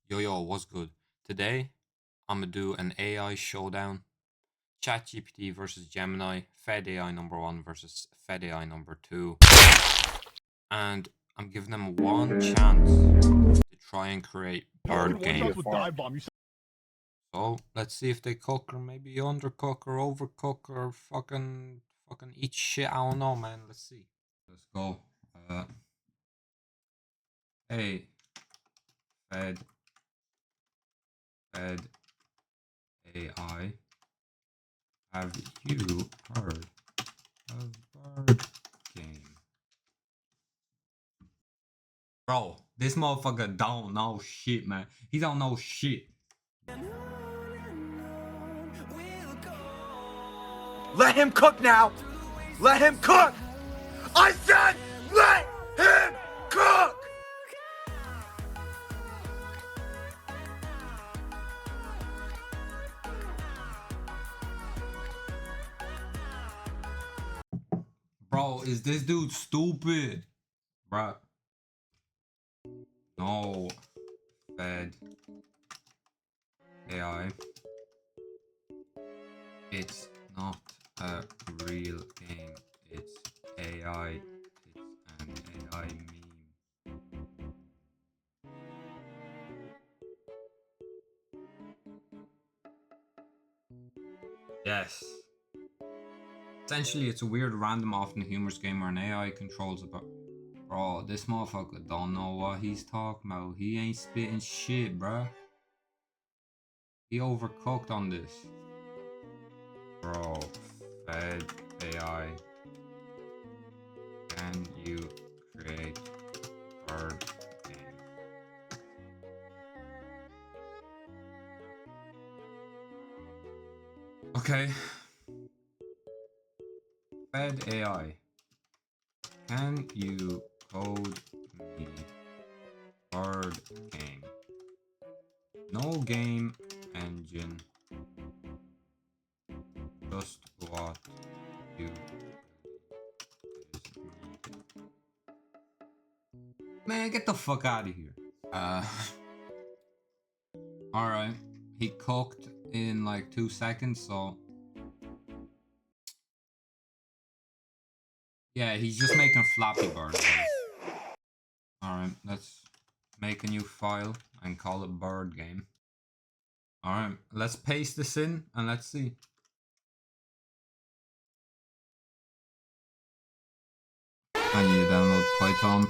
Yo, what's good? Today, I'm gonna do an AI showdown. ChatGPT versus Gemini, Fed AI number one versus Fed AI number two. And I'm giving them one chance to try and create bird game. So let's see if they cook or maybe undercook or overcook or fucking eat shit. I don't know, man. Let's see. Let's go. Hey, Fed AI. Have you heard of bird game? Bro, this motherfucker don't know shit, man. He don't know shit. Let him cook now! Let him cook! I said let him cook! Bro, is this dude stupid? Bro. No. Fed AI. It's not a real game. It's AI. It's an AI meme. Yes. Essentially, it's a weird, random, often humorous game where an AI controls a Bro, this motherfucker don't know what he's talking about. He ain't spitting shit, bruh. He overcooked on this. Bro, Fed AI. Can you create bird game? Okay. Fed AI. Can you code me bird game? No game engine. Just what you is needed. Man, get the fuck out of here. Alright. He cooked in like 2 seconds, so yeah, he's just making Flappy Bird. Alright, let's make a new file and call it bird game. Alright, let's paste this in and let's see. I need to download Python.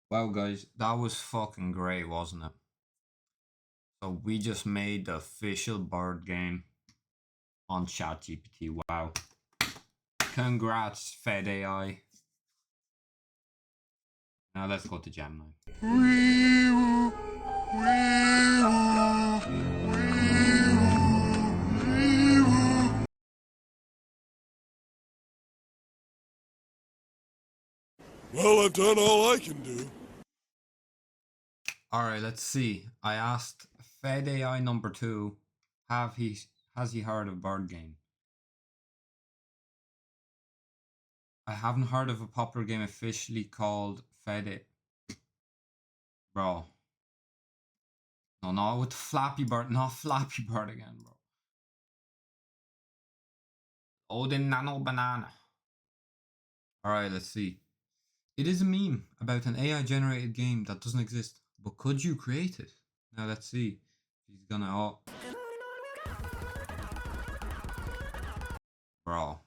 Wow guys, that was fucking great, wasn't it? So we just made the official bird game on ChatGPT. Wow. Congrats, Fed AI. Now let's go to Gemini. Well, I've done all I can do. Alright, let's see. I asked Fed AI number 2, has he heard of bird game? I haven't heard of a popular game officially called Fed It. Bro. No, with Flappy Bird, not Flappy Bird again, bro. Odin Nano Banana. Alright, let's see. It is a meme about an AI generated game that doesn't exist, but could you create it? Now let's see. He's gonna. Oh. Bro.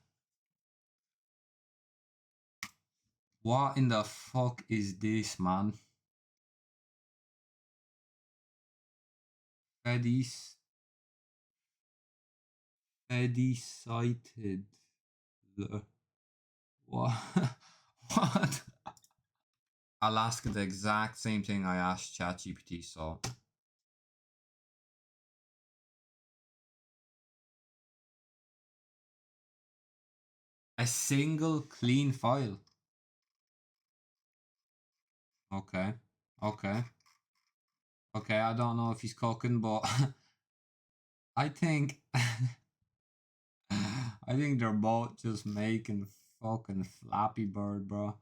What in the fuck is this, man? Fedis. Fedi cited. What? What? I'll ask the exact same thing I asked ChatGPT, so. A single clean file. Okay. Okay. Okay, I don't know if he's cooking, but I think I I think they're both just making fucking Flappy Bird, bro.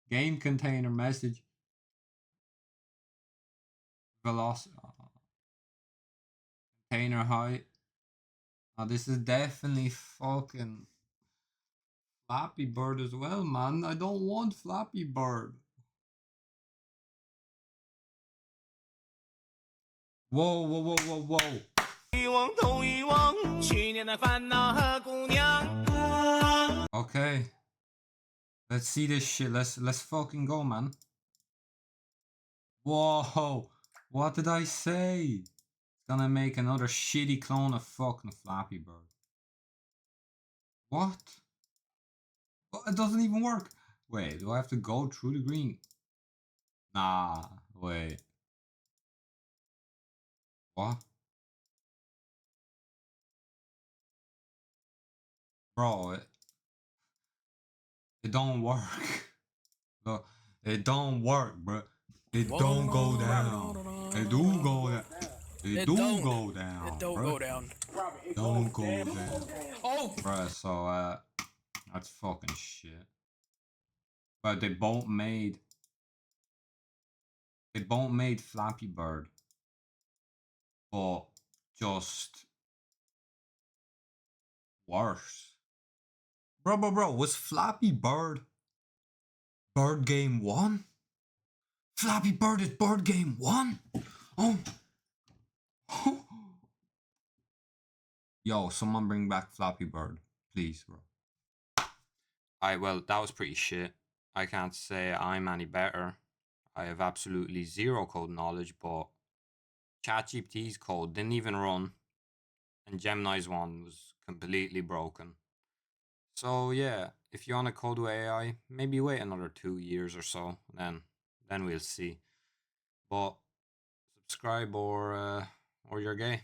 Game container message. Velocity. Container height. Oh, this is definitely fucking Flappy Bird as well, man. I don't want Flappy Bird. Whoa, whoa, whoa, whoa, whoa. Okay. Let's see this shit. Let's fucking go, man. Whoa. What did I say? It's gonna make another shitty clone of fucking Flappy Bird. What? Well, it doesn't even work. Wait, do I have to go through the green? Nah, wait. What? Bro, it don't work. Look, it don't work, bro. It don't go down. It do go down. It do go down. It don't bro. go down. Don't go down. Oh! Bruh, so, that's fucking shit. But they both made Flappy Bird. But just worse. Bro, was Flappy Bird Game 1? Flappy Bird is Bird Game 1? Oh. Yo, someone bring back Flappy Bird. Please, bro. Well, that was pretty shit. I can't say I'm any better. I have absolutely zero code knowledge, but ChatGPT's code didn't even run, and Gemini's one was completely broken. So yeah, if you want to code with AI, maybe wait another 2 years or so, then we'll see. But subscribe or you're gay.